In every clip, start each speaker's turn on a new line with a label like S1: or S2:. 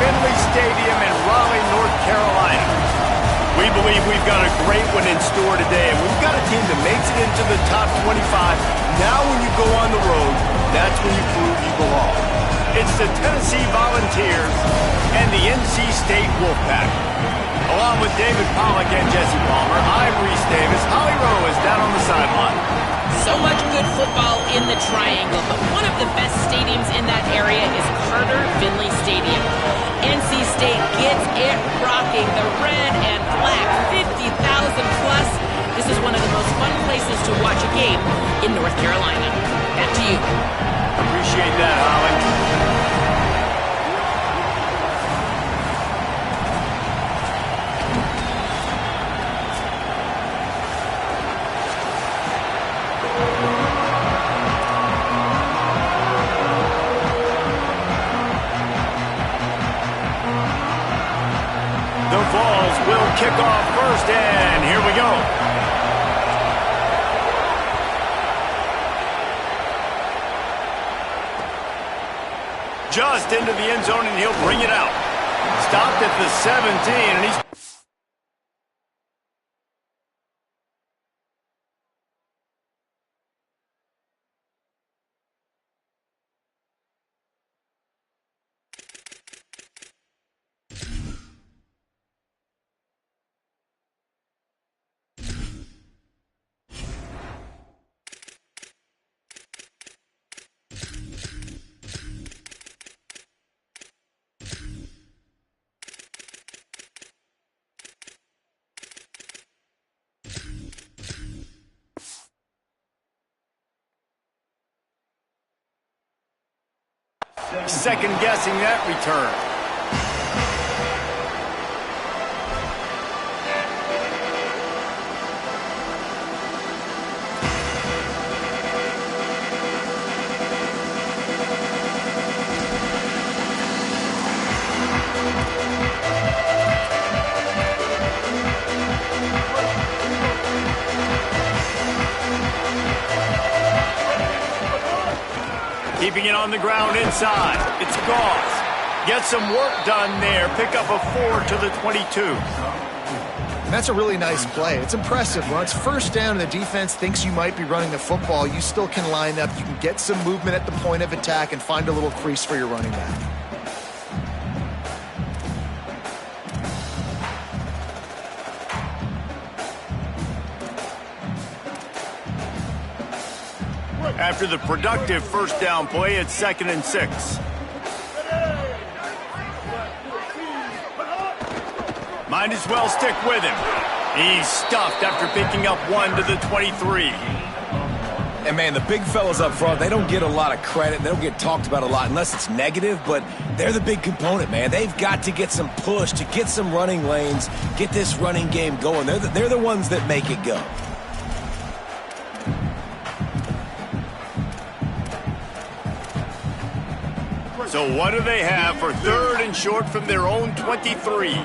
S1: Finley Stadium in Raleigh, North Carolina. We believe we've got a great one in store today, and we've got a team that makes it into the top 25. Now when you go on the road, that's when you prove you belong. It's the Tennessee Volunteers and the NC State Wolfpack. Along with David Pollack and Jesse Palmer, I'm Reese Davis. Holly Rowe is down on the sideline.
S2: So much good football in the Triangle, but one of the best stadiums in that area is Carter Finley Stadium. NC State gets it rocking. The red and black, 50,000 plus. This is one of the most fun places to watch a game in North Carolina. Back to you.
S1: Appreciate that, Holly. Will kick off first, and here we go. Just into the end zone, and he'll bring it out. Stopped at the 17, and he's... second-guessing that return. Keeping it on the ground inside. It's Goss. Get some work done there. Pick up a 4 to the 22.
S3: And that's a really nice play. It's impressive. When it's first down and the defense thinks you might be running the football, you still can line up. You can get some movement at the point of attack and find a little crease for your running back.
S1: After the productive first down play, it's 2nd and 6. Might as well stick with him. He's stuffed after picking up 1 to the 23.
S4: And, man, the big fellas up front, they don't get a lot of credit. They don't get talked about a lot unless it's negative, but they're the big component, man. They've got to get some push, to get some running lanes, get this running game going. They're the ones that make it go.
S1: So what do they have for 3rd and short from their own 23?
S5: 214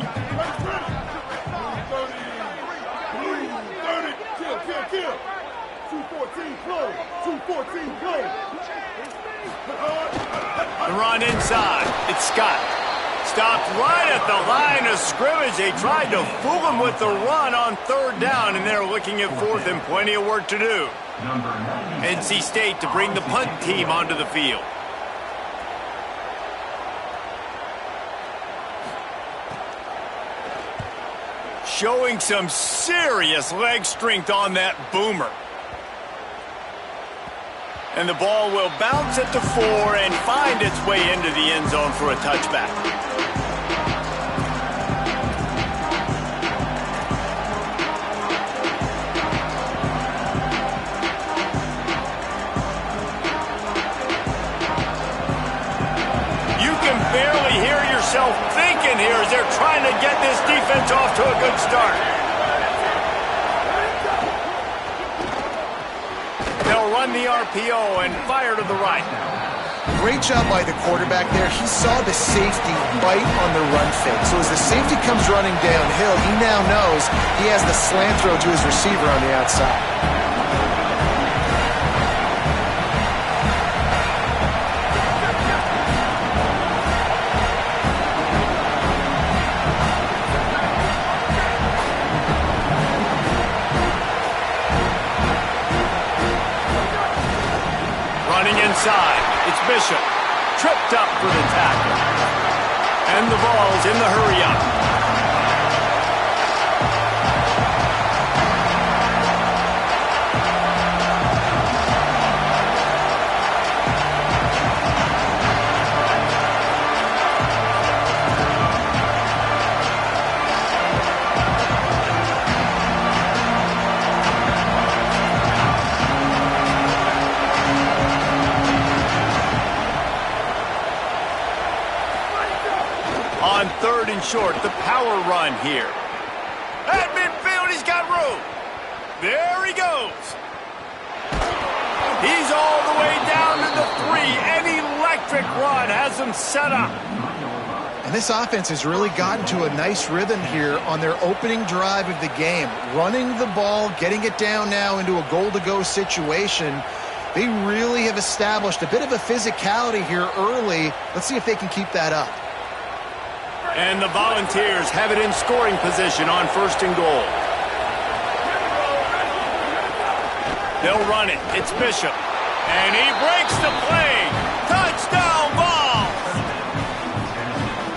S5: close. 214 close.
S1: The run inside. It's Scott. Stopped right at the line of scrimmage. They tried to fool him with the run on 3rd down, and they're looking at 4th and plenty of work to do. NC State to bring the punt team onto the field. Showing some serious leg strength on that boomer. And the ball will bounce at the 4 and find its way into the end zone for a touchback. You can barely hear yourself thinking here as they're trying to get this defense off to a good start. They'll run the RPO and fire to the right.
S3: Great job by the quarterback there. He saw the safety bite on the run fake. So as the safety comes running downhill, he now knows he has the slant throw to his receiver on the outside.
S1: side. It's Bishop. Tripped up for the tackle. And the ball's in the hurry-up. On third and short, the power run here. At midfield, he's got room. There he goes. He's all the way down to the 3. An electric run has him set up.
S3: And this offense has really gotten to a nice rhythm here on their opening drive of the game. Running the ball, getting it down now into a goal-to-go situation. They really have established a bit of a physicality here early. Let's see if they can keep that up.
S1: And the Volunteers have it in scoring position on first and goal. They'll run it. It's Bishop. And he breaks the play. Touchdown ball!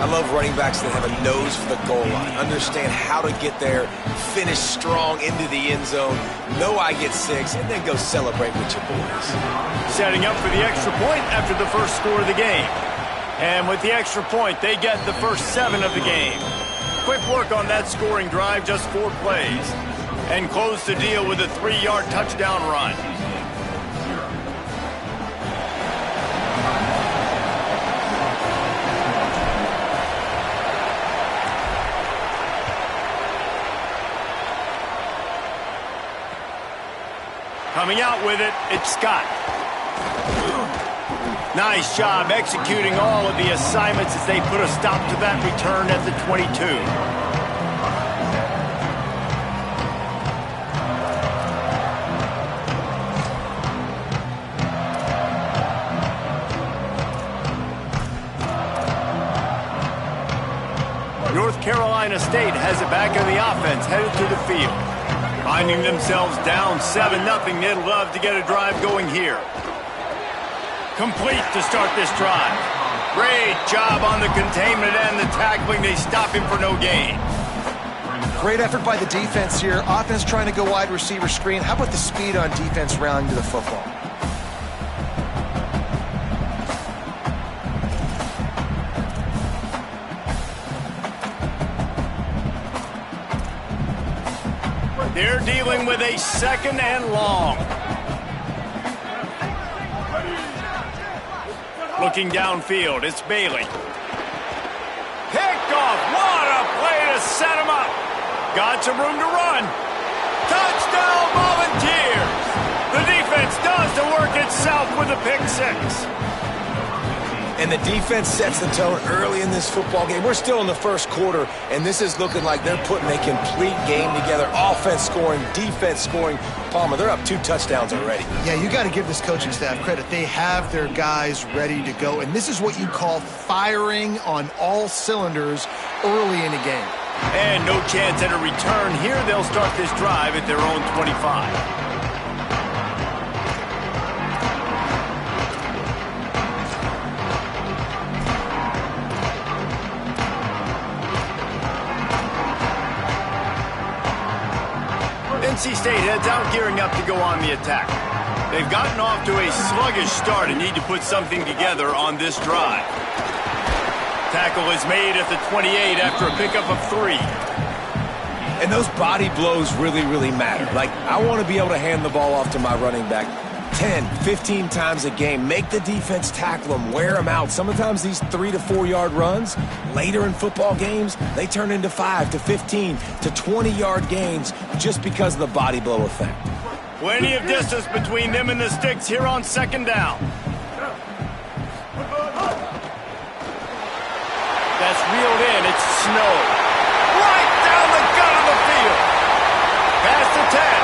S4: I love running backs that have a nose for the goal line. Understand how to get there, finish strong into the end zone, know I get 6, and then go celebrate with your boys.
S1: Setting up for the extra point after the first score of the game. And with the extra point, they get the first 7 of the game. Quick work on that scoring drive, just 4 plays. And close the deal with a 3-yard touchdown run. Coming out with it, it's Scott. Nice job executing all of the assignments as they put a stop to that return at the 22. North Carolina State has it back in the offense, headed to the field. Finding themselves down 7-0, they'd love to get a drive going here. Complete to start this drive. Great job on the containment and the tackling. They stop him for no gain.
S3: Great effort by the defense here. Offense trying to go wide receiver screen. How about the speed on defense rallying to the football?
S1: They're dealing with a 2nd and long. Looking downfield, it's Bailey. Picked off. What a play to set him up. Got some room to run. Touchdown Volunteers. The defense does the work itself with a pick 6.
S4: And the defense sets the tone early in this football game. We're still in the first quarter, and this is looking like they're putting a complete game together. Offense scoring, defense scoring. Palmer, they're up 2 touchdowns already.
S3: Yeah, you got to give this coaching staff credit. They have their guys ready to go, and this is what you call firing on all cylinders early in the game.
S1: And no chance at a return here. They'll start this drive at their own 25. NC State heads out, gearing up to go on the attack. They've gotten off to a sluggish start and need to put something together on this drive. Tackle is made at the 28 after a pickup of 3.
S4: And those body blows really, really matter. Like, I want to be able to hand the ball off to my running back 10, 15 times a game. Make the defense tackle them, wear them out. Sometimes these 3 to 4 yard runs, later in football games, they turn into 5 to 15 to 20 yard gains just because of the body blow effect.
S1: Plenty of distance between them and the sticks here on 2nd down. That's reeled in. It's Snow. Right down the gut of the field. Past the 10.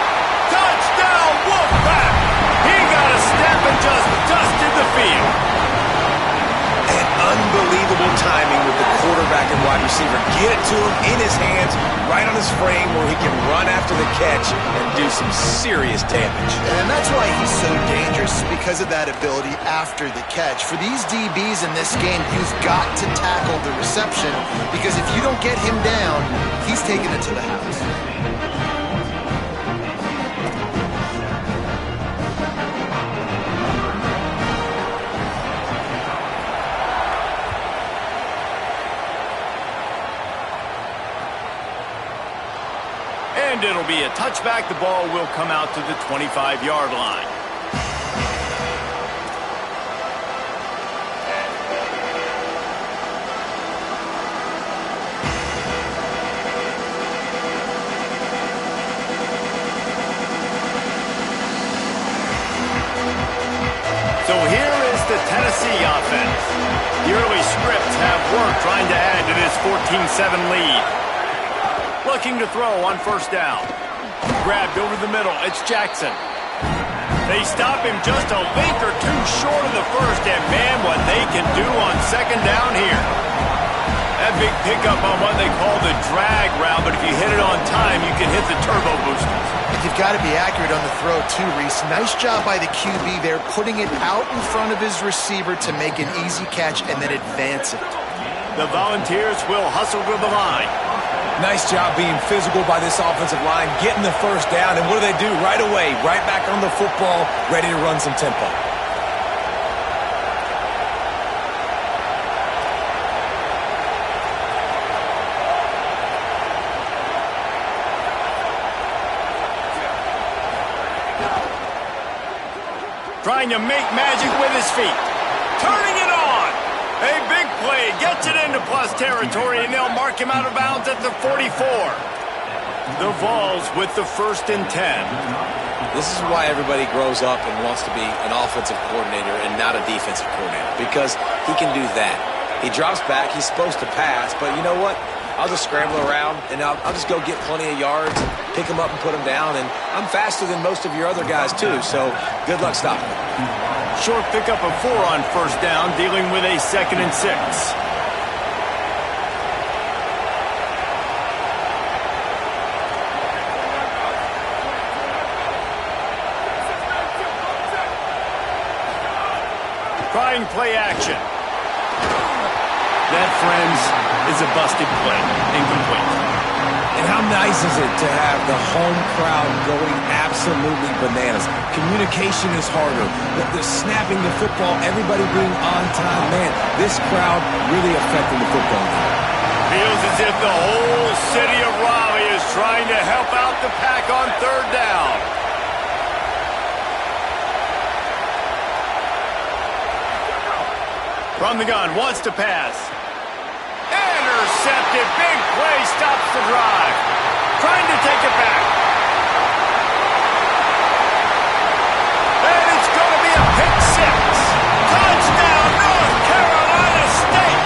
S1: Touchdown, Wolfpack. He got a step and just dusted the field.
S4: And unbelievable timing with the quarterback and wide receiver. Get it to him in his hands, right on his frame where he can run after the catch and do some serious damage.
S3: And that's why he's so dangerous, because of that ability after the catch. For these DBs in this game, you've got to tackle the reception, because if you don't get him down, he's taking it to the house.
S1: And it'll be a touchback. The ball will come out to the 25-yard line. So here is the Tennessee offense. The early scripts have worked trying to add to this 14-7 lead. Looking to throw on first down. Grabbed over the middle. It's Jackson. They stop him just a length or two short of the first, and man, what they can do on second down here. That big pickup on what they call the drag route, but if you hit it on time, you can hit the turbo boosters.
S3: You've got to be accurate on the throw too, Reese. Nice job by the QB there, putting it out in front of his receiver to make an easy catch and then advance it.
S1: The Volunteers will hustle to the line.
S4: Nice job being physical by this offensive line, getting the first down, and what do? Right away, right back on the football, ready to run some tempo.
S1: Trying to make magic with his feet. Turning it on. A big play. Gets it into plus territory, and they'll mark him out of bounds at the 44. The Vols with the 1st and 10.
S4: This is why everybody grows up and wants to be an offensive coordinator and not a defensive coordinator, because he can do that. He drops back. He's supposed to pass, but you know what? I'll just scramble around, and I'll just go get plenty of yards, pick them up and put them down, and I'm faster than most of your other guys, too, so good luck stopping them.
S1: Short pickup of 4 on first down, dealing with a 2nd and 6. Trying play action. That, friends, is a busted play. Incomplete.
S4: And how nice is it to have the home crowd going absolutely bananas? Communication is harder. The snapping the football, everybody being on time. Man, this crowd really affecting the football game.
S1: Feels as if the whole city of Raleigh is trying to help out the Pack on 3rd down. From the gun, wants to pass. Intercepted. Big play, stops the drive. Trying to take it back. And it's going to be a pick 6. Touchdown, North Carolina State.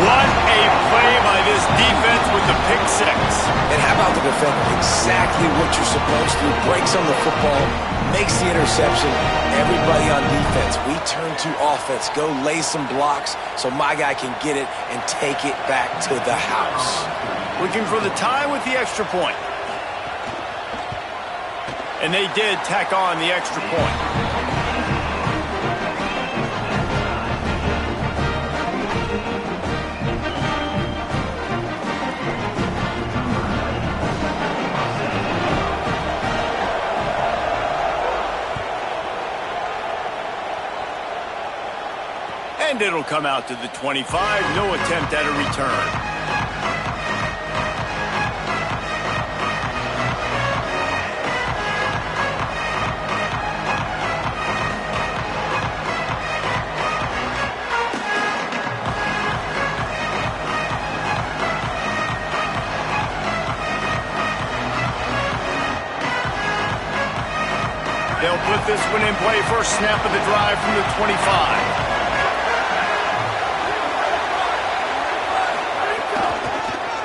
S1: What a play by this defense with the pick 6.
S4: And how about the defender? Exactly what you're supposed to. Breaks on the football, makes the interception. Everybody on defense, we turn to offense. Go lay some blocks so my guy can get it and take it back to the house.
S1: Looking for the tie with the extra point. And they did tack on the extra point. And it'll come out to the 25. No attempt at a return. They'll put this one in play. First snap of the drive from the 25.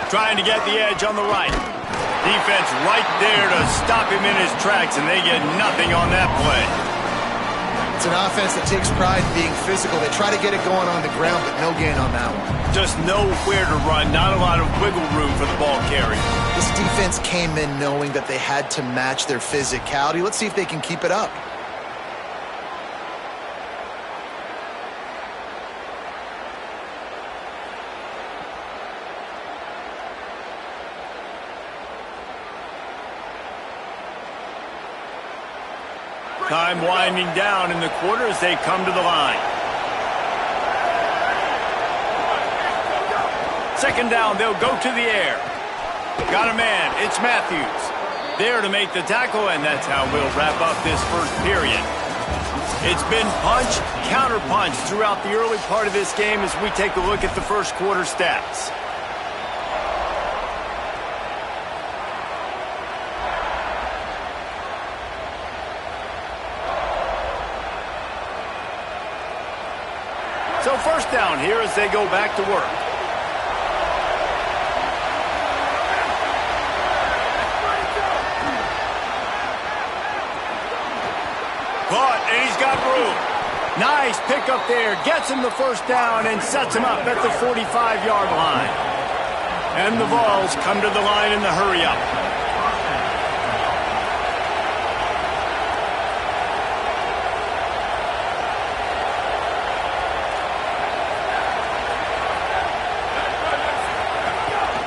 S1: Trying to get the edge on the right. Defense right there to stop him in his tracks, and they get nothing on that play.
S3: It's an offense that takes pride in being physical. They try to get it going on the ground, but no gain on that one.
S1: Just nowhere to run, not a lot of wiggle room for the ball carrier.
S3: This defense came in knowing that they had to match their physicality. Let's see if they can keep it up.
S1: Time winding down in the quarter as they come to the line. Second down, they'll go to the air. Got a man, it's Matthews. There to make the tackle, and that's how we'll wrap up this first period. It's been punch, counter punch throughout the early part of this game as we take a look at the first quarter stats. So first down here as they go back to work. Caught, and he's got room. Nice pickup there. Gets him the first down and sets him up at the 45-yard line. And the Vols come to the line in the hurry-up.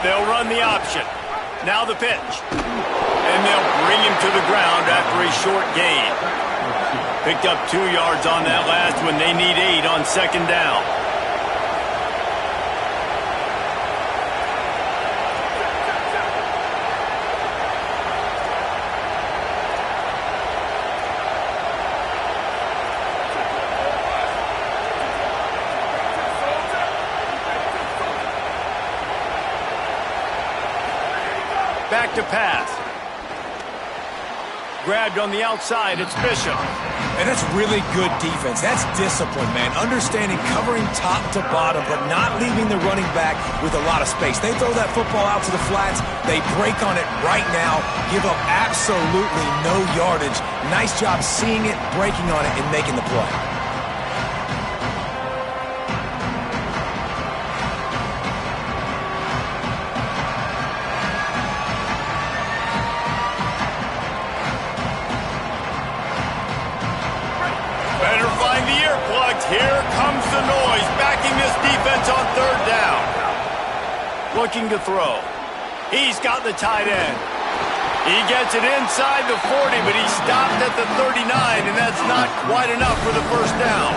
S1: They'll run the option. Now the pitch. And they'll bring him to the ground after a short gain. Picked up 2 yards on that last one. They need 8 on second down. Back to pass. Grabbed on the outside, it's Bishop.
S4: And that's really good defense. That's discipline, man. Understanding covering top to bottom, but not leaving the running back with a lot of space. They throw that football out to the flats. They break on it right now, give up absolutely no yardage. Nice job seeing it, breaking on it, and making the play.
S1: Here comes the noise, backing this defense on third down. Looking to throw. He's got the tight end. He gets it inside the 40, but he stopped at the 39, and that's not quite enough for the first down.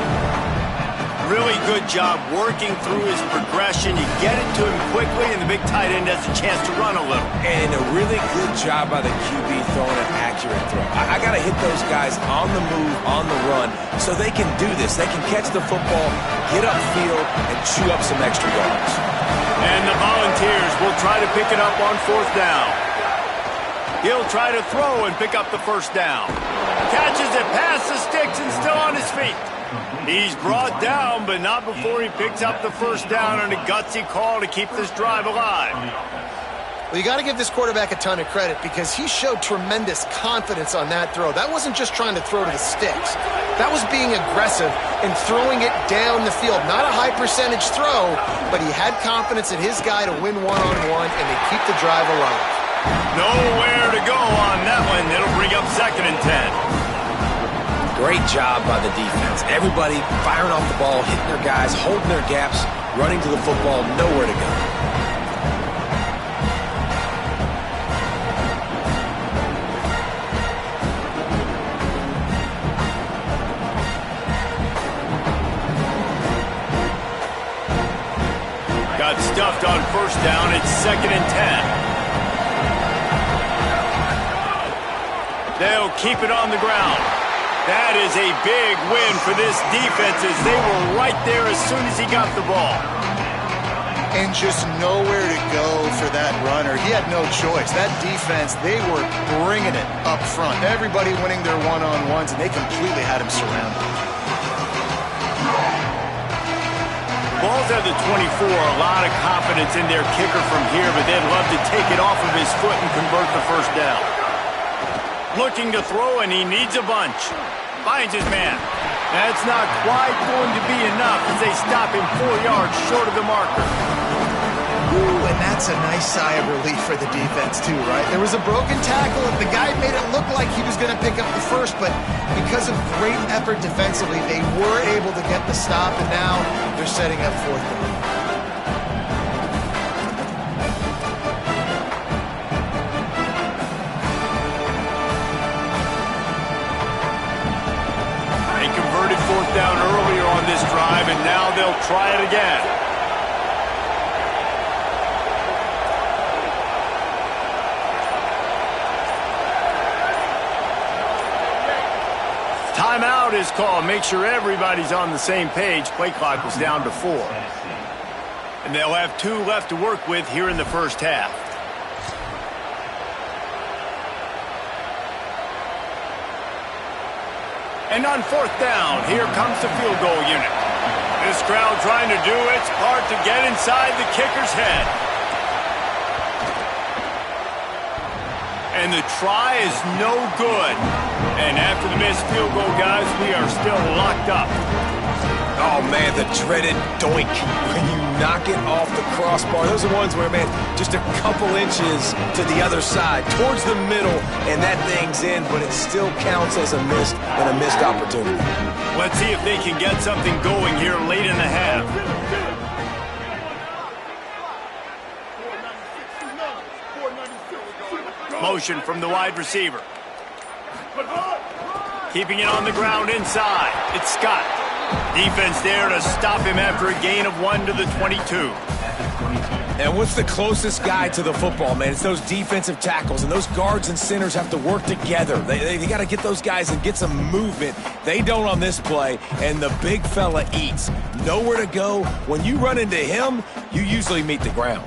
S1: Really good job working through his progression. You get it to him quickly, and the big tight end has a chance to run a little.
S4: And a really good job by the QB throwing an accurate throw. I got to hit those guys on the move, on the run, so they can do this. They can catch the football, get upfield, and chew up some extra yards.
S1: And the Volunteers will try to pick it up on fourth down. He'll try to throw and pick up the first down. Catches it past the sticks and still on his feet. He's brought down, but not before he picks up the first down on a gutsy call to keep this drive alive.
S3: Well, you got to give this quarterback a ton of credit because he showed tremendous confidence on that throw. That wasn't just trying to throw to the sticks. That was being aggressive and throwing it down the field. Not a high percentage throw, but he had confidence in his guy to win one-on-one and to keep the drive alive.
S1: Nowhere to go on that one. It'll bring up second and 10.
S4: Great job by the defense. Everybody firing off the ball, hitting their guys, holding their gaps, running to the football, nowhere to go.
S1: Got stuffed on first down. It's second and 10. They'll keep it on the ground. That is a big win for this defense as they were right there as soon as he got the ball.
S3: And just nowhere to go for that runner. He had no choice. That defense, they were bringing it up front. Everybody winning their one-on-ones, and they completely had him surrounded.
S1: Ball's at the 24. A lot of confidence in their kicker from here, but they'd love to take it off of his foot and convert the first down. Looking to throw, and he needs a bunch. Finds his man. That's not quite going to be enough as they stop him 4 yards short of the marker.
S3: Ooh, and that's a nice sigh of relief for the defense too, right? There was a broken tackle, and the guy made it look like he was going to pick up the first, but because of great effort defensively, they were able to get the stop, and now they're setting up fourth down.
S1: They converted fourth down earlier on this drive, and now they'll try it again. Timeout is called. Make sure everybody's on the same page. Play clock was down to 4. And they'll have 2 left to work with here in the first half. And on fourth down, here comes the field goal unit. This crowd trying to do its part to get inside the kicker's head. And the try is no good. And after the missed field goal, guys, we are still locked up.
S4: Oh, man, the dreaded doink when you knock it off the crossbar. Those are ones where, man, just a couple inches to the other side, towards the middle, and that thing's in, but it still counts as a missed and a missed opportunity.
S1: Let's see if they can get something going here late in the half. Motion from the wide receiver. Keeping it on the ground inside. It's Scott. Defense there to stop him after a gain of 1 to the 22.
S4: And what's the closest guy to the football, man? It's those defensive tackles, and those guards and centers have to work together. They got to get those guys and get some movement. They don't on this play, and the big fella eats. Nowhere to go. When you run into him, you usually meet the ground.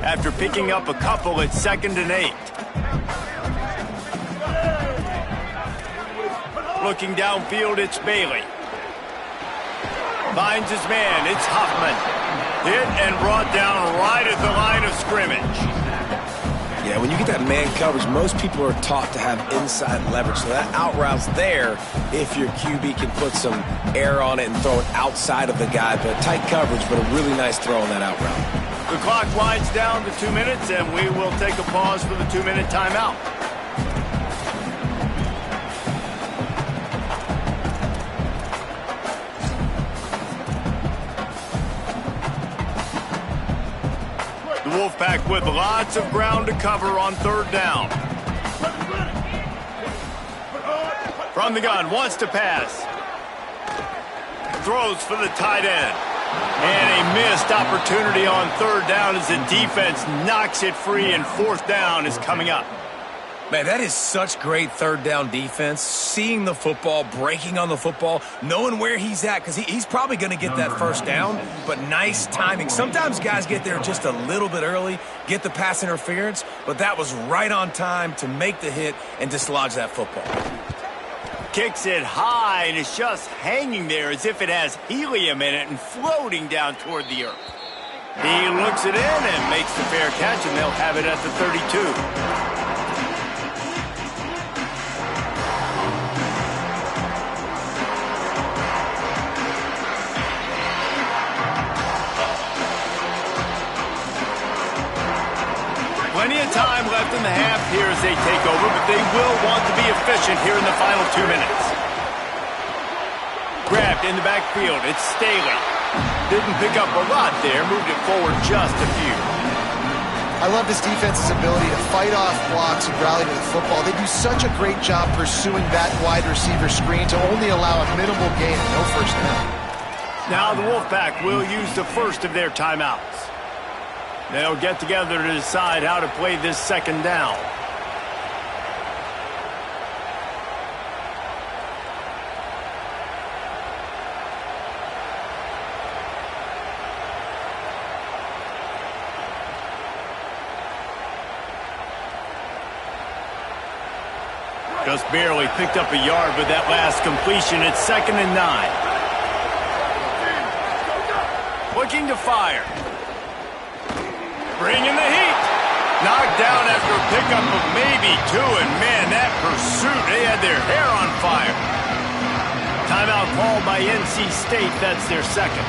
S1: After picking up a couple, it's 2nd and 8. Looking downfield, it's Bailey. Finds his man, it's Huffman. Hit and brought down right at the line of scrimmage.
S4: Yeah, when you get that man coverage, most people are taught to have inside leverage. So that out route's there if your QB can put some air on it and throw it outside of the guy. But tight coverage, but a really nice throw on that out route.
S1: The clock winds down to 2 minutes, and we will take a pause for the 2-minute timeout. The Wolfpack with lots of ground to cover on 3rd down. From the gun, wants to pass. Throws for the tight end. And a missed opportunity on 3rd down as the defense knocks it free, and 4th down is coming up.
S4: Man, that is such great 3rd down defense. Seeing the football, breaking on the football, knowing where he's at, because he's probably going to get that 1st down, but nice timing. Sometimes guys get there just a little bit early, get the pass interference, but that was right on time to make the hit and dislodge that football.
S1: Kicks it high, and it's just hanging there as if it has helium in it and floating down toward the earth. He looks it in and makes the fair catch, and they'll have it at the 32. Plenty of time left in the half here as they take over, but they will want to be efficient here in the final 2 minutes. Grabbed in the backfield, it's Staley. Didn't pick up a lot there, moved it forward just a few.
S3: I love this defense's ability to fight off blocks and rally to the football. They do such a great job pursuing that wide receiver screen to only allow a minimal gain and no 1st down.
S1: Now the Wolfpack will use the first of their timeouts. They'll get together to decide how to play this 2nd down. Just barely picked up a yard with that last completion. It's 2nd and 9. Looking to fire. Bringing the heat. Knocked down after a pickup of maybe 2, and man, that pursuit, they had their hair on fire. Timeout called by NC State, that's their second.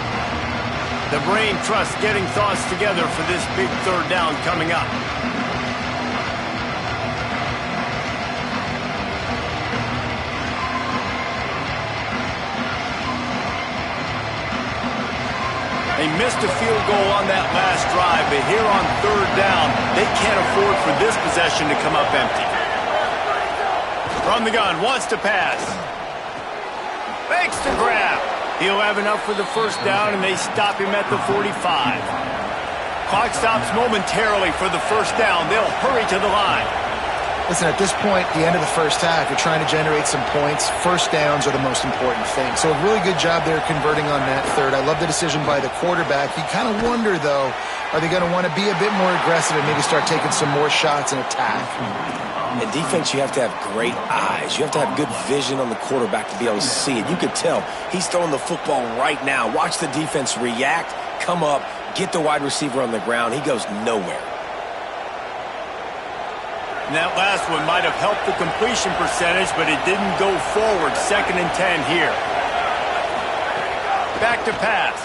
S1: The brain trust getting thoughts together for this big third down coming up. They missed a field goal on that last drive, but here on third down, they can't afford for this possession to come up empty. From the gun, wants to pass. Fakes to grab. He'll have enough for the first down, and they stop him at the 45. Clock stops momentarily for the first down. They'll hurry to the line.
S3: Listen, at this point, the end of the first half, you're trying to generate some points. First downs are the most important thing. So a really good job there converting on that third. I love the decision by the quarterback. You kind of wonder, though, are they going to want to be a bit more aggressive and maybe start taking some more shots and attack?
S4: In defense, you have to have great eyes. You have to have good vision on the quarterback to be able to see it. You could tell he's throwing the football right now. Watch the defense react, come up, get the wide receiver on the ground. He goes nowhere.
S1: And that last one might have helped the completion percentage, but it didn't go forward. 2nd and 10 here. Back to pass.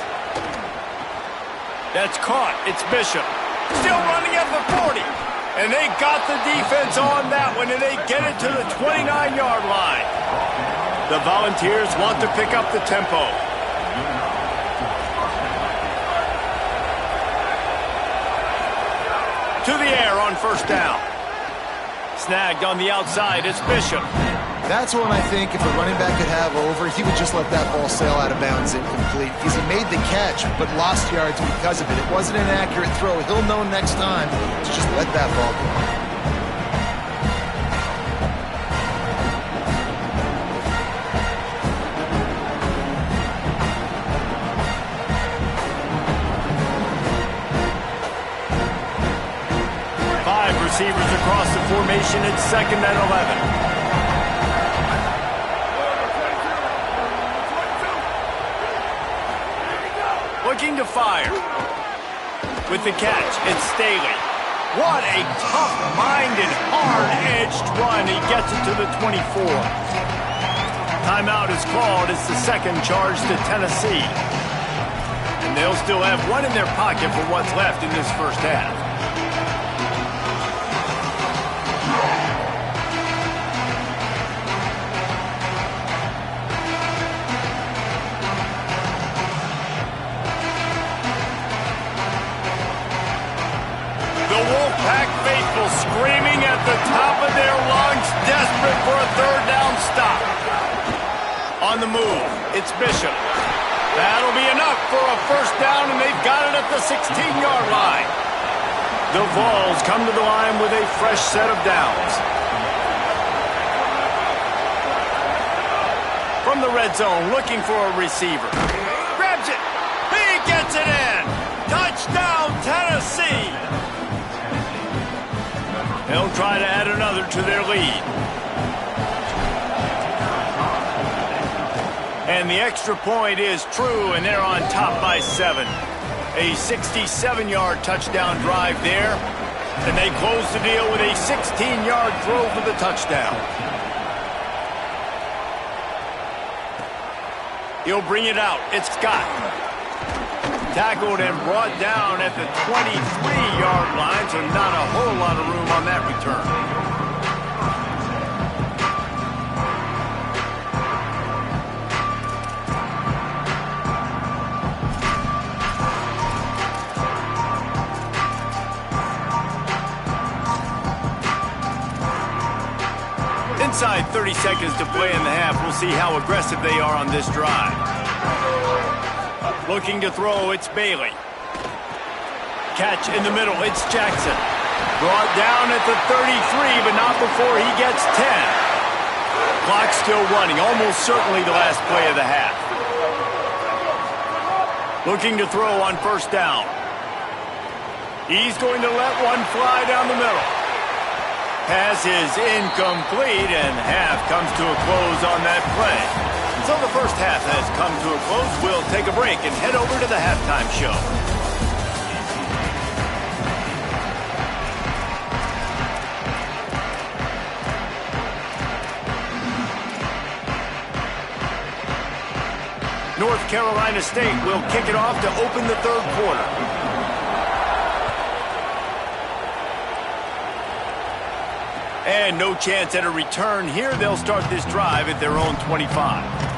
S1: That's caught. It's Bishop. Still running at the 40. And they got the defense on that one, and they get it to the 29-yard line. The Volunteers want to pick up the tempo. To the air on first down. Snagged on the outside, it's Bishop.
S3: That's one I think if the running back could have over, he would just let that ball sail out of bounds incomplete. Because he made the catch, but lost yards because of it. It wasn't an accurate throw. He'll know next time to just let that ball go.
S1: Receivers across the formation. It's 2nd and 11. Looking to fire. With the catch, it's Staley. What a tough-minded, hard-edged run. He gets it to the 24. Timeout is called. It's the second charge to Tennessee. And they'll still have one in their pocket for what's left in this first half. Screaming at the top of their lungs, desperate for a third down stop. On the move, it's Bishop. That'll be enough for a first down, and they've got it at the 16-yard line. The Vols come to the line with a fresh set of downs. From the red zone, looking for a receiver. Grabs it. He gets it in. Touchdown, Tennessee. They'll try to add another to their lead. And the extra point is true, and they're on top by 7. A 67-yard touchdown drive there. And they close the deal with a 16-yard throw for the touchdown. He'll bring it out. It's Scott. Tackled and brought down at the 23-yard line, so not a whole lot of room on that return. Inside 30 seconds to play in the half. We'll see how aggressive they are on this drive. Looking to throw, it's Bailey. Catch in the middle, it's Jackson. Brought down at the 33, but not before he gets 10. Clock still running, almost certainly the last play of the half. Looking to throw on first down. He's going to let one fly down the middle. Pass is incomplete, and half comes to a close on that play. So the first half has come to a close. We'll take a break and head over to the halftime show. North Carolina State will kick it off to open the third quarter. And no chance at a return here. They'll start this drive at their own 25.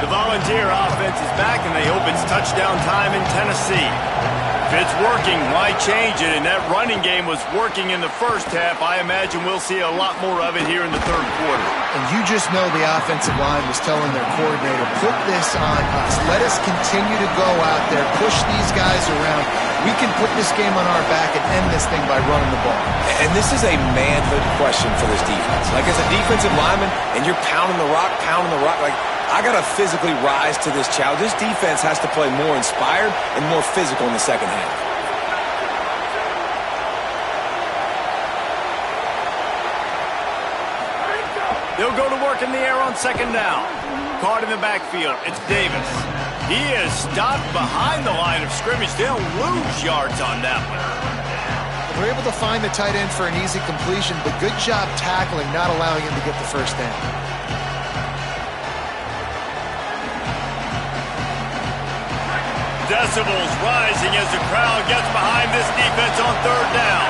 S1: Volunteer offense is back, and they hope it's touchdown time in Tennessee. If it's working, why change it? And that running game was working in the first half. I imagine we'll see a lot more of it here in the third quarter.
S3: And you just know the offensive line was telling their coordinator, put this on us. Let us continue to go out there, push these guys around. We can put this game on our back and end this thing by running the ball.
S4: And this is a manhood question for this defense. Like, as a defensive lineman, and you're pounding the rock, like, I got to physically rise to this challenge. This defense has to play more inspired and more physical in the second half.
S1: They'll go to work in the air on second down. Caught in the backfield. It's Davis. He is stopped behind the line of scrimmage. They'll lose yards on that one.
S3: They're able to find the tight end for an easy completion, but good job tackling, not allowing him to get the first down.
S1: Decibels rising as the crowd gets behind this defense on third down.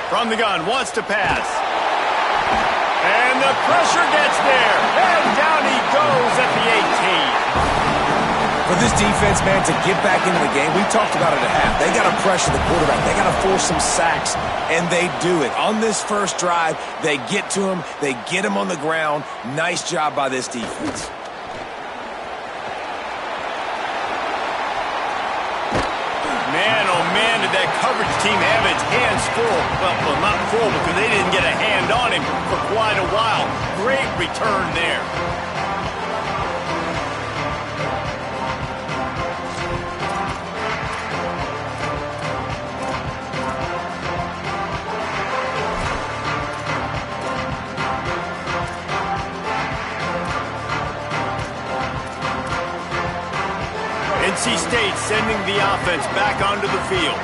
S1: From the gun, wants to pass. And the pressure gets there. And down he goes at the 18.
S4: For this defense, man, to get back into the game, we talked about it at half. They got to pressure the quarterback. They got to force some sacks, and they do it. On this first drive, they get to him. They get him on the ground. Nice job by this defense.
S1: Man, oh man, did that coverage team have its hands full. Well, not full because they didn't get a hand on him for quite a while. Great return there. NC State sending the offense back onto the field.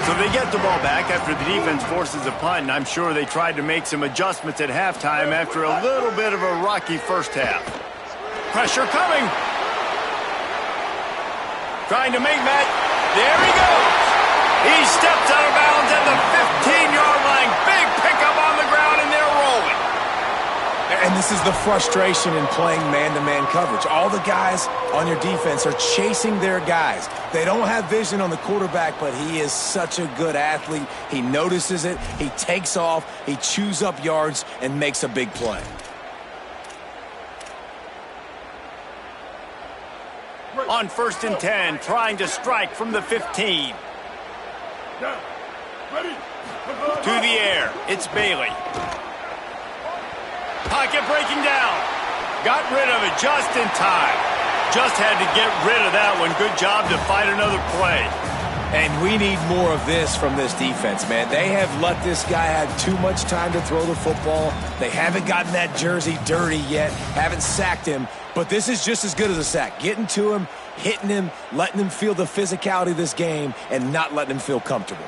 S1: So they get the ball back after the defense forces a punt, and I'm sure they tried to make some adjustments at halftime after a little bit of a rocky first half. Pressure coming. Trying to make that. There he goes. He steps out of bounds at the 15-yard line. Big pickup on the ground, and they're rolling.
S4: And this is the frustration in playing man-to-man coverage. All the guys on your defense are chasing their guys. They don't have vision on the quarterback, but he is such a good athlete. He notices it, he takes off, he chews up yards, and makes a big play.
S1: On 1st and 10, trying to strike from the 15. To the air, it's Bailey. Pocket breaking down. Got rid of it just in time. Just had to get rid of that one. Good job to fight another play.
S4: And we need more of this from this defense, man. They have let this guy have too much time to throw the football. They haven't gotten that jersey dirty yet, haven't sacked him. But this is just as good as a sack. Getting to him, hitting him, letting him feel the physicality of this game, and not letting him feel comfortable.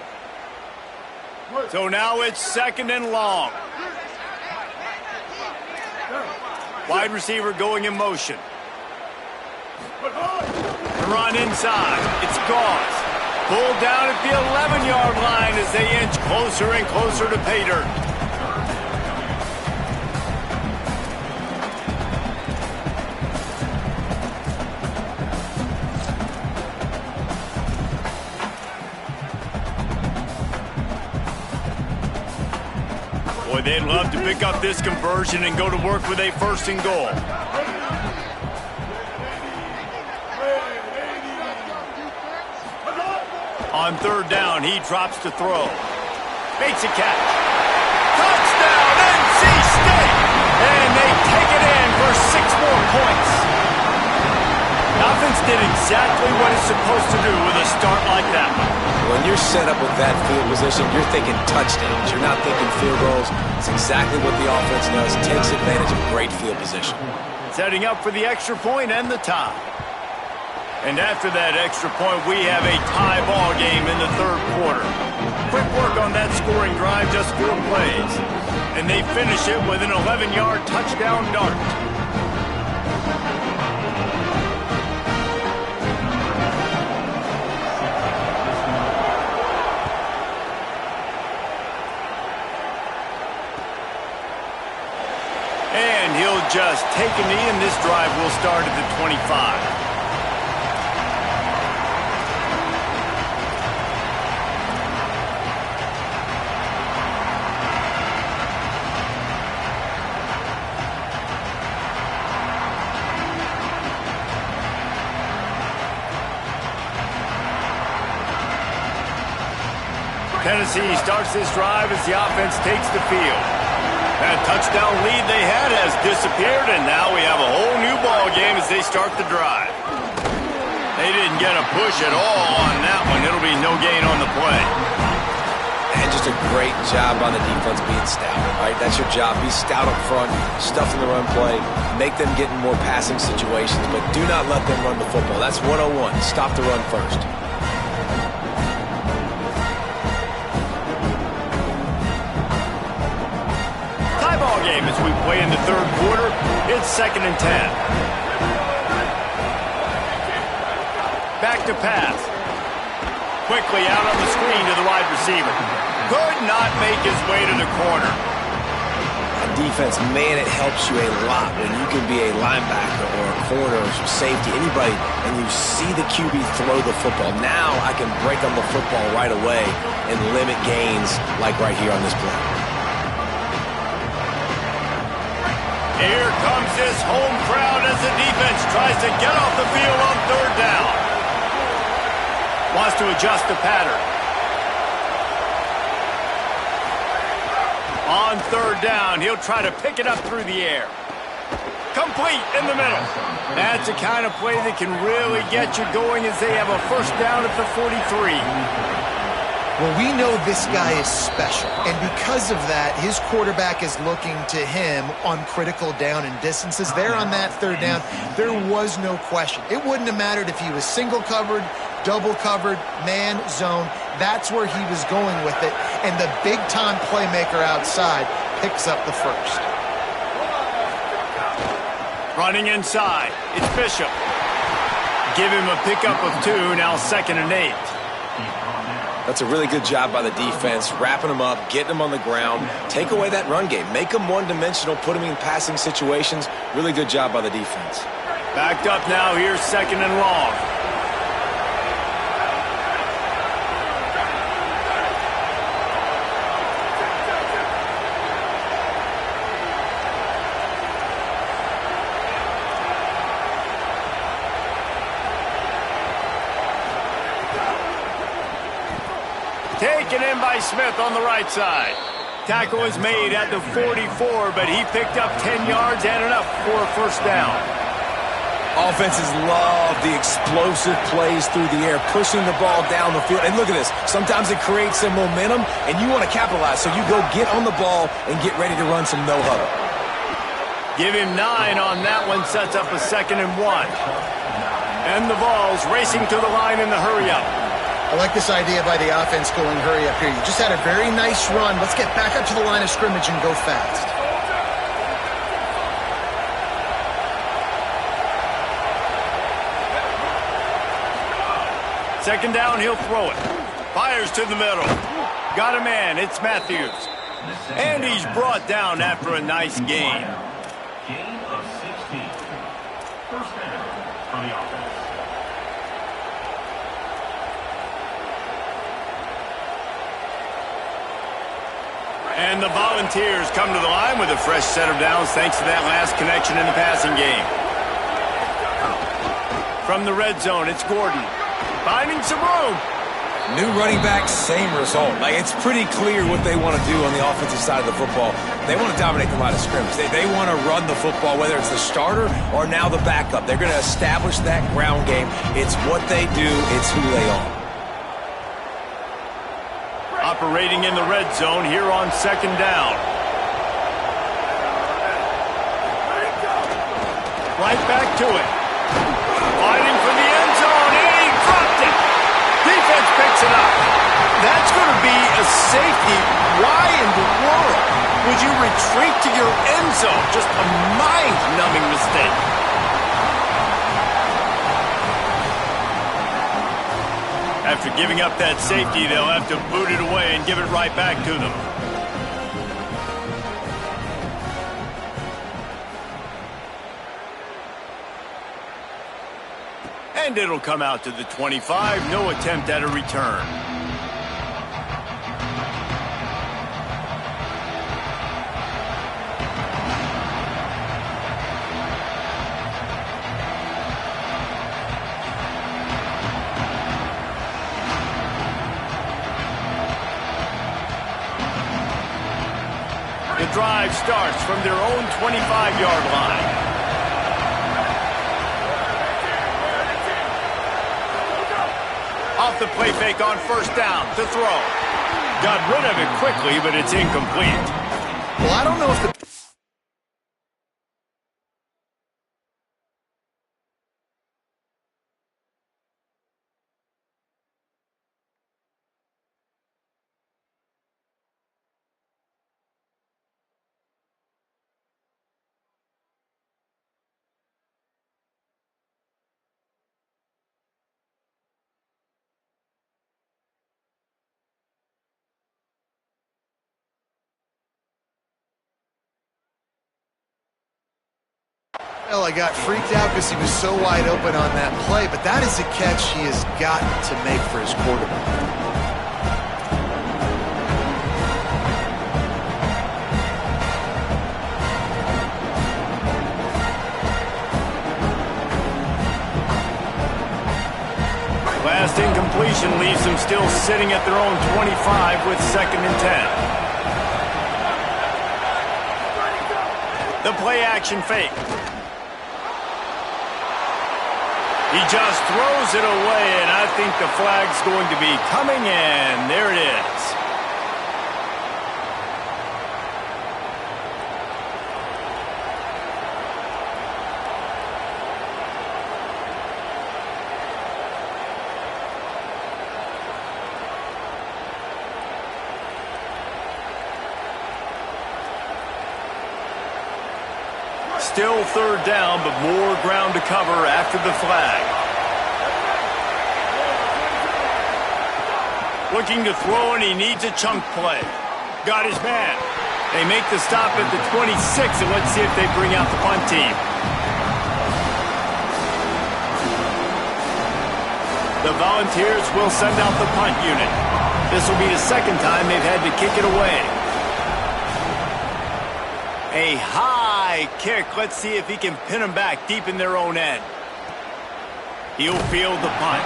S1: So now it's 2nd and long. Wide receiver going in motion. The run inside. It's Gauze. Pulled down at the 11-yard line as they inch closer and closer to pay dirt. Boy, they'd love to pick up this conversion and go to work with a 1st and goal. On 3rd down, he drops to throw. Makes a catch. Touchdown, NC State! And they take it in for 6 more points. The offense did exactly what it's supposed to do with a start like that one.
S4: When you're set up with that field position, you're thinking touchdowns. You're not thinking field goals. It's exactly what the offense does. Takes advantage of great field position.
S1: Setting up for the extra point and the tie. And after that extra point, we have a tie ball game in the third quarter. Quick work on that scoring drive, just 4 plays. And they finish it with an 11-yard touchdown dart. And he'll just take a knee, and this drive will start at the 25. Tennessee starts this drive as the offense takes the field. That touchdown lead they had has disappeared, and now we have a whole new ball game as they start the drive. They didn't get a push at all on that one. It'll be no gain on the play.
S4: And just a great job on the defense being stout, right? That's your job. Be stout up front, stuff in the run play, make them get in more passing situations, but do not let them run the football. That's 101. Stop the run first.
S1: Game as we play in the third quarter. It's 2nd and 10. Back to pass. Quickly out on the screen to the wide receiver. Could not make his way to the corner.
S4: Defense, man, it helps you a lot when you can be a linebacker or a corner or safety, anybody, and you see the QB throw the football. Now I can break on the football right away and limit gains like right here on this play.
S1: Here comes this home crowd as the defense tries to get off the field on 3rd down. Wants to adjust the pattern. On 3rd down, he'll try to pick it up through the air. Complete in the middle. That's the kind of play that can really get you going as they have a 1st down at the 43.
S3: Well, we know this guy is special, and because of that, his quarterback is looking to him on critical down and distances. There on that 3rd down, there was no question. It wouldn't have mattered if he was single covered, double covered, man, zone. That's where he was going with it, and the big-time playmaker outside picks up the 1st.
S1: Running inside, it's Bishop. Give him a pickup of 2, now 2nd and 8.
S4: That's a really good job by the defense, wrapping them up, getting them on the ground, take away that run game, make them one-dimensional, put them in passing situations. Really good job by the defense.
S1: Backed up now, here's 2nd and long. Taken in by Smith on the right side. Tackle is made at the 44, but he picked up 10 yards and enough for a 1st down.
S4: Offenses love the explosive plays through the air, pushing the ball down the field. And look at this. Sometimes it creates some momentum, and you want to capitalize. So you go get on the ball and get ready to run some no-huddle.
S1: Give him 9 on that one, sets up a 2nd and 1. And the Vols racing to the line in the hurry-up.
S3: I like this idea by the offense going hurry up here. You just had a very nice run. Let's get back up to the line of scrimmage and go fast.
S1: Second down, he'll throw it. Fires to the middle. Got a man, it's Matthews. And he's brought down after a nice gain.
S5: Gain of 16. 1st down on the offense.
S1: And the Volunteers come to the line with a fresh set of downs thanks to that last connection in the passing game. From the red zone, it's Gordon. Finding some room.
S4: New running back, same result. Like, it's pretty clear what they want to do on the offensive side of the football. They want to dominate the line of scrimmage. They want to run the football, whether it's the starter or now the backup. They're going to establish that ground game. It's what they do. It's who they are.
S1: Operating in the red zone here on 2nd down. Right back to it. Fighting for the end zone. A safety? Why in the world would you retreat to your end zone? Just a mind-numbing mistake. After giving up that safety, they'll have to boot it away and give it right back to them. And it'll come out to the 25. No attempt at a return. The drive starts from their own 25-yard line. Off the play fake on first down to throw. Got rid of it quickly, but it's incomplete.
S3: Well, I don't know if the... Well, I got freaked out because he was so wide open on that play, but that is a catch he has got to make for his quarterback.
S1: Last incompletion leaves them still sitting at their own 25 with 2nd and 10. The play action fake. He just throws it away, and I think the flag's going to be coming in. There it is. Still 3rd down, but more ground to cover after the flag. Looking to throw, and he needs a chunk play. Got his man. They make the stop at the 26, and let's see if they bring out the punt team. The Volunteers will send out the punt unit. This will be the 2nd time they've had to kick it away. A high kick. Let's see if he can pin them back deep in their own end. He'll field the punt.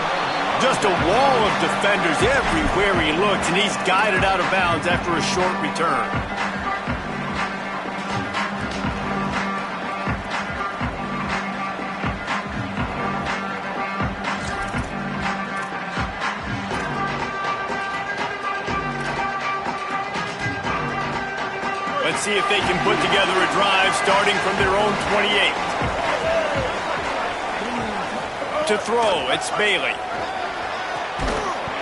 S1: Just a wall of defenders everywhere he looks, and he's guided out of bounds after a short return. Let's see if they can put together a drive starting from their own 28. To throw, it's Bailey.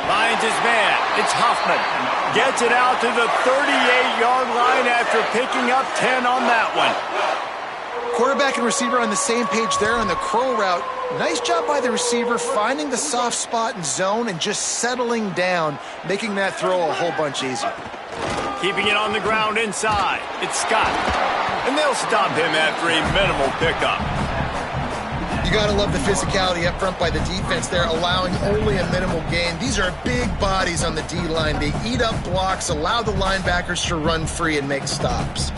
S1: Finds his man. It's Hoffman. Gets it out to the 38-yard line after picking up 10 on that one.
S3: Quarterback and receiver on the same page there on the crow route. Nice job by the receiver finding the soft spot and zone and just settling down, making that throw a whole bunch easier.
S1: Keeping it on the ground inside. It's Scott. And they'll stop him after a minimal pickup.
S3: You got to love the physicality up front by the defense there, allowing only a minimal gain. These are big bodies on the D-line. They eat up blocks, allow the linebackers to run free and make stops.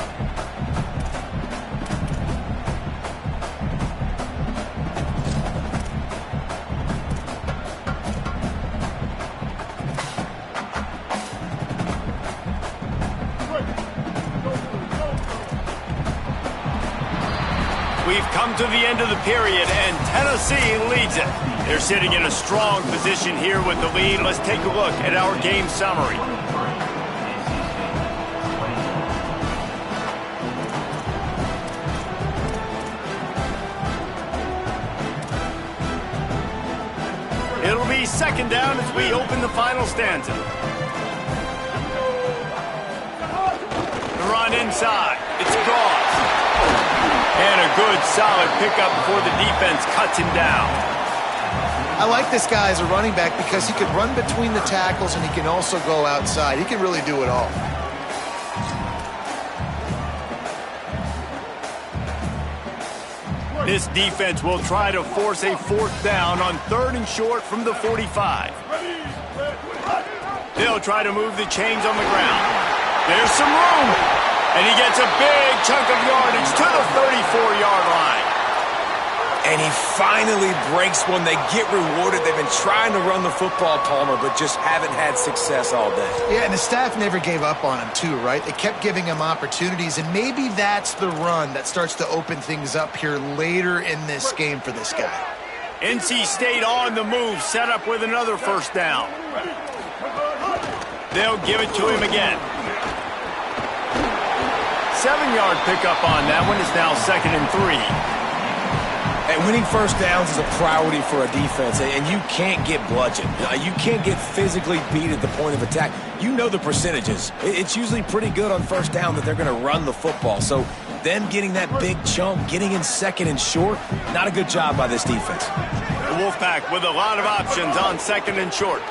S1: We've come to the end of the period, and Tennessee leads it. They're sitting in a strong position here with the lead. Let's take a look at our game summary. It'll be 2nd down as we open the final stanza. on inside. It's Cross. And a good, solid pickup before the defense cuts him down.
S3: I like this guy as a running back because he can run between the tackles and he can also go outside. He can really do it all.
S1: This defense will try to force a 4th down on 3rd and short from the 45. They'll try to move the chains on the ground. There's some room. And he gets a big chunk of yardage to the 34-yard line.
S4: And he finally breaks one. They get rewarded. They've been trying to run the football, Palmer, but just haven't had success all day.
S3: Yeah, and the staff never gave up on him, too, right? They kept giving him opportunities, and maybe that's the run that starts to open things up here later in this game for this guy.
S1: NC State on the move, set up with another 1st down. They'll give it to him again. 7-yard pickup on that one. Is now 2nd and 3.
S4: And winning 1st downs is a priority for a defense, and you can't get bludgeoned. You can't get physically beat at the point of attack. You know the percentages. It's usually pretty good on 1st down that they're going to run the football. So them getting that big chunk, getting in 2nd and short, not a good job by this defense.
S1: The Wolfpack with a lot of options on 2nd and short.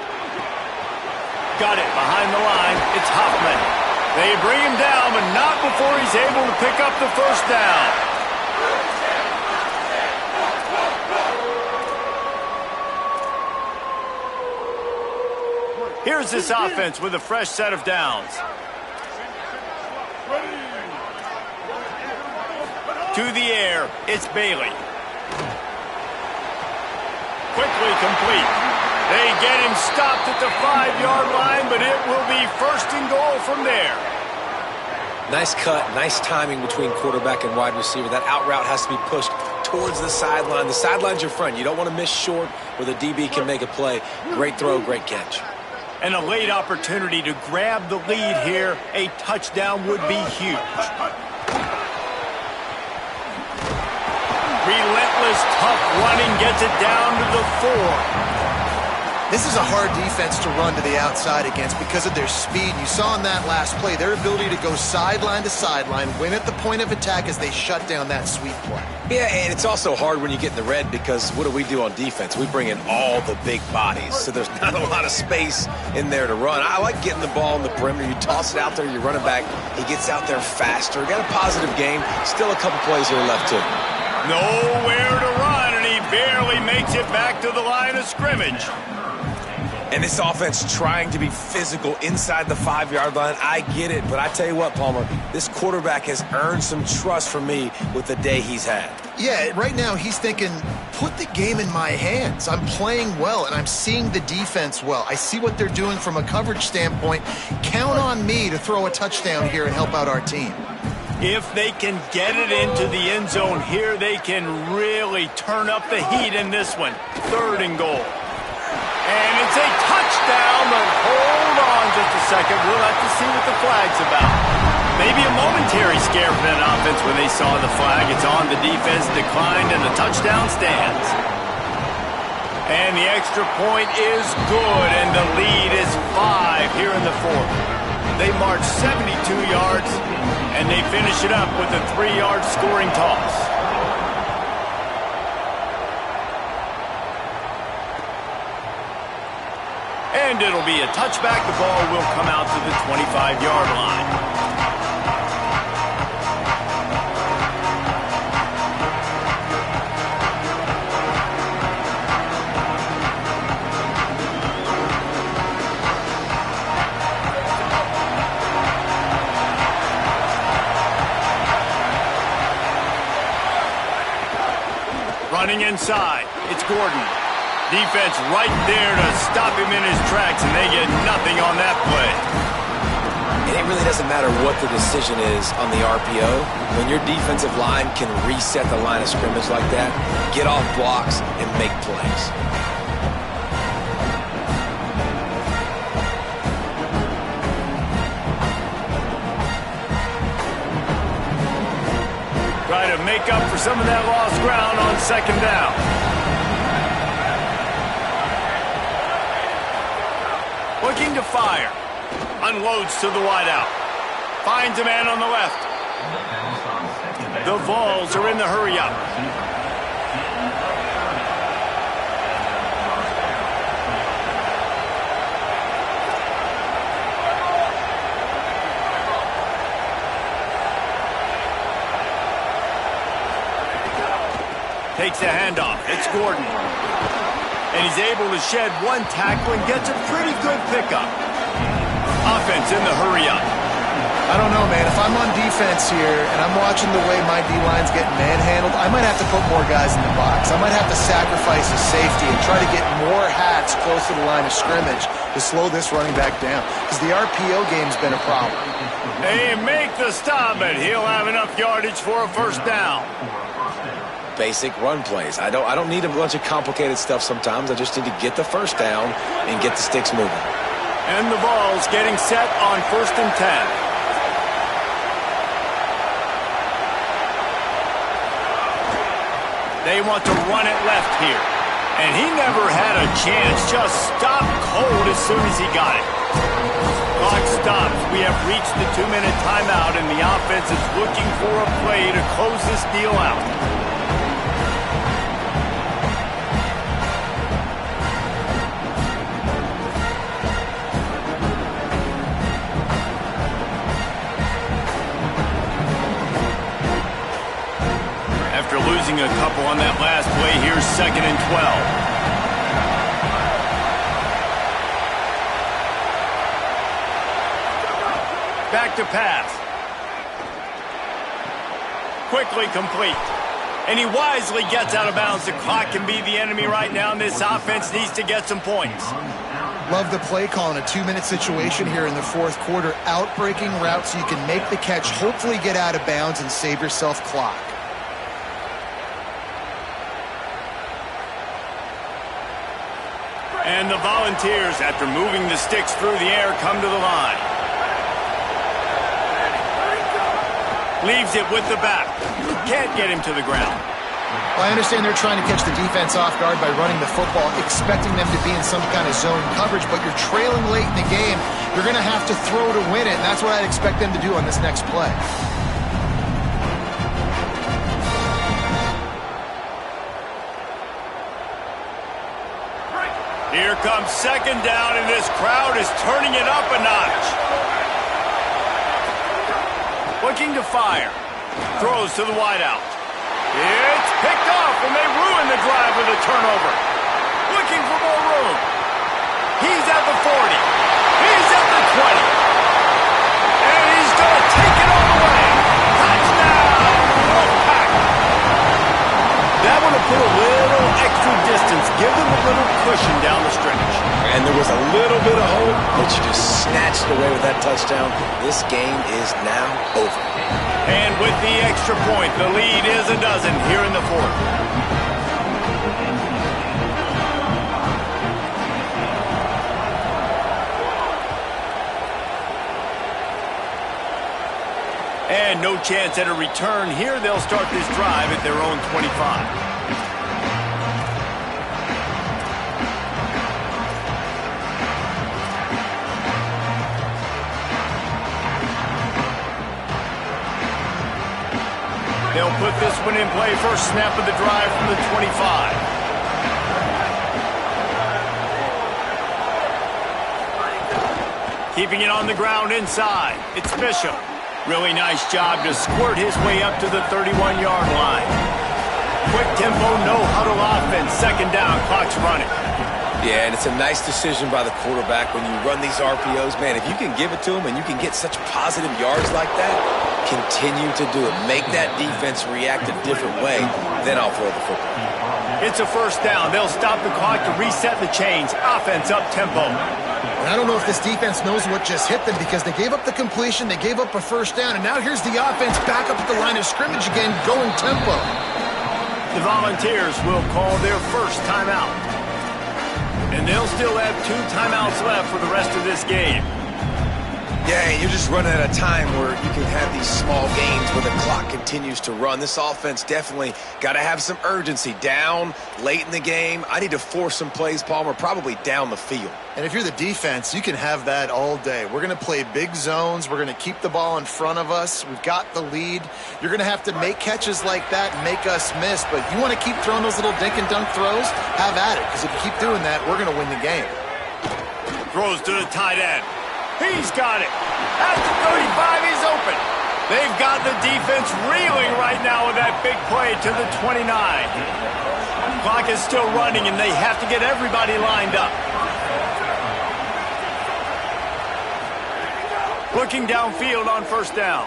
S1: Got it behind the line. It's Hoffman. They bring him down, but not before he's able to pick up the 1st down. Here's this offense with a fresh set of downs. To the air, it's Bailey. Quickly complete. They get him stopped at the 5-yard line, but it will be 1st and goal from there.
S4: Nice cut, nice timing between quarterback and wide receiver. That out route has to be pushed towards the sideline. The sideline's your friend. You don't want to miss short where the DB can make a play. Great throw, great catch.
S1: And a late opportunity to grab the lead here. A touchdown would be huge. Relentless, tough running gets it down to the 4.
S3: This is a hard defense to run to the outside against because of their speed. You saw in that last play their ability to go sideline to sideline, win at the point of attack as they shut down that sweep play.
S4: Yeah, and it's also hard when you get in the red because what do on defense? We bring in all the big bodies, so there's not a lot of space in there to run. I like getting the ball in the perimeter. You toss it out there, you run it back. He gets out there faster. Got a positive game. Still a couple plays here left, too.
S1: Nowhere to run, and he barely makes it back to the line of scrimmage.
S4: And this offense trying to be physical inside the 5-yard line. I get it, but I tell you what, Palmer, this quarterback has earned some trust from me with the day he's had.
S3: Yeah, right now he's thinking, put the game in my hands. I'm playing well, and I'm seeing the defense well. I see what they're doing from a coverage standpoint. Count on me to throw a touchdown here and help out our team.
S1: If they can get it into the end zone here, they can really turn up the heat in this one. 3rd and goal. And it's a touchdown, but hold on just a second. We'll have to see what the flag's about. Maybe a momentary scare for that offense when they saw the flag. It's on, the defense declined, and the touchdown stands. And the extra point is good, and the lead is 5 here in the 4th. They march 72 yards, and they finish it up with a 3-yard scoring toss. And it'll be a touchback. The ball will come out to the 25-yard line. Running inside, it's Gordon. Defense right there to stop him in his tracks, and they get nothing on that play.
S4: And it really doesn't matter what the decision is on the RPO. When your defensive line can reset the line of scrimmage like that, get off blocks and make plays.
S1: Try to make up for some of that lost ground on 2nd down. Looking to fire. Unloads to the wideout. Finds a man on the left. The Vols are in the hurry-up. Takes a handoff. It's Gordon. And he's able to shed one tackle and gets a pretty good pickup. Offense in the hurry-up.
S3: I don't know, man. If I'm on defense here and I'm watching the way my D-line's getting manhandled, I might have to put more guys in the box. I might have to sacrifice his safety and try to get more hats close to the line of scrimmage to slow this running back down, because the RPO game's been a problem.
S1: They make the stop, and he'll have enough yardage for a first down.
S4: Basic run plays. I don't need a bunch of complicated stuff sometimes. I just need to get the first down and get the sticks moving.
S1: And the Vols getting set on 1st and 10. They want to run it left here. And he never had a chance. Just stopped cold as soon as he got it. Clock stops. We have reached the 2-minute timeout, and the offense is looking for a play to close this deal out. After losing a couple on that last play, here's 2nd and 12. Back to pass. Quickly complete. And he wisely gets out of bounds. The clock can be the enemy right now, and this offense needs to get some points.
S3: Love the play call in a 2-minute situation here in the 4th quarter. Out-breaking route so you can make the catch, hopefully get out of bounds, and save yourself clock.
S1: And the Volunteers, after moving the sticks through the air, come to the line. Leaves it with the back. Can't get him to the ground.
S3: Well, I understand they're trying to catch the defense off guard by running the football, expecting them to be in some kind of zone coverage, but you're trailing late in the game. You're going to have to throw to win it, and that's what I'd expect them to do on this next play.
S1: Here comes 2nd down, and this crowd is turning it up a notch. Looking to fire. Throws to the wideout. It's picked off, and they ruin the drive with a turnover. Looking for more room. He's at the 40. He's at the 20. And he's going to take it all the way. Touchdown, Wolfpack. That would have put a little extra distance, give them a little cushion down the stretch.
S4: And there was a little bit of hope, but you just snatched away with that touchdown. This game is now over.
S1: And with the extra point, the lead is a dozen here in the 4th. And no chance at a return here. They'll start this drive at their own 25. They'll put this one in play. First snap of the drive from the 25. Keeping it on the ground inside. It's Bishop. Really nice job to squirt his way up to the 31-yard line. Quick tempo, no huddle offense. 2nd down, clock's running.
S4: Yeah, and it's a nice decision by the quarterback when you run these RPOs. Man, if you can give it to him and you can get such positive yards like that, continue to do it. Make that defense react a different way, then I'll throw the football.
S1: It's a first down. They'll stop the clock to reset the chains. Offense up tempo.
S3: And I don't know if this defense knows what just hit them, because they gave up the completion, they gave up a first down, and now here's the offense back up at the line of scrimmage again, going tempo.
S1: The Volunteers will call their first timeout. And they'll still have 2 timeouts left for the rest of this game.
S4: Yeah, you're just running at a time where you can have these small gains where the clock continues to run. This offense definitely got to have some urgency. Down late in the game, I need to force some plays, Palmer, probably down the field.
S3: And if you're the defense, you can have that all day. We're going to play big zones. We're going to keep the ball in front of us. We've got the lead. You're going to have to make catches like that and make us miss. But you want to keep throwing those little dink and dunk throws? Have at it. Because if you keep doing that, we're going to win the game.
S1: Throws to the tight end. He's got it. At the 35, he's open. They've got the defense reeling right now with that big play to the 29. Clock is still running, and they have to get everybody lined up. Looking downfield on first down.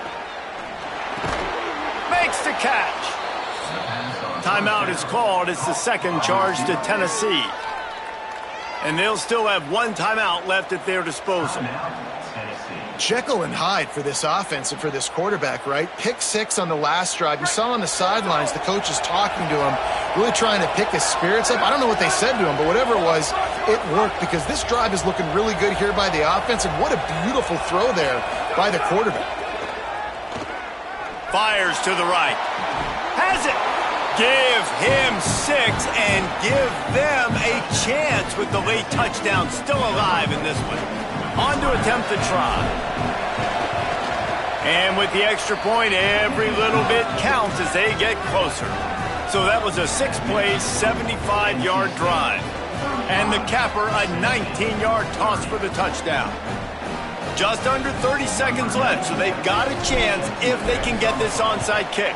S1: Makes the catch. Timeout is called. It's the second charge to Tennessee. And they'll still have one timeout left at their disposal.
S3: Jekyll and Hyde for this offense and for this quarterback, right? Pick 6 on the last drive. You saw on the sidelines the coach is talking to him, really trying to pick his spirits up. I don't know what they said to him, but whatever it was, it worked because this drive is looking really good here by the offense, and what a beautiful throw there by the quarterback.
S1: Fires to the right. Has it. Give him 6 and give them a chance with the late touchdown still alive in this one. On to attempt to try. And with the extra point, every little bit counts as they get closer. So that was a 6-play, 75-yard drive. And the capper, a 19-yard toss for the touchdown. Just under 30 seconds left, so they've got a chance if they can get this onside kick.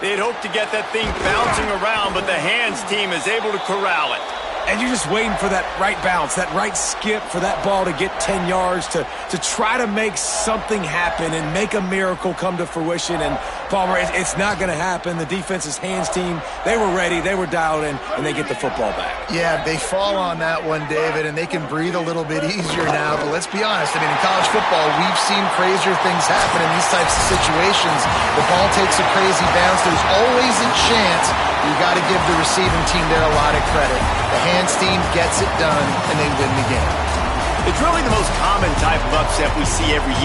S1: They'd hope to get that thing bouncing around, but the hands team is able to corral it.
S4: And you're just waiting for that right bounce, that right skip for that ball to get 10 yards to try to make something happen and make a miracle come to fruition. And, Palmer, it's not going to happen. The defense's hands team, they were ready, they were dialed in, and they get the football back.
S3: Yeah, they fall on that one, David, and they can breathe a little bit easier now. But let's be honest, I mean, in college football, we've seen crazier things happen in these types of situations. The ball takes a crazy bounce. There's always a chance. You got to give the receiving team there a lot of credit. The hands team gets it done, and they win the game.
S1: It's really the most common type of upset we see every year.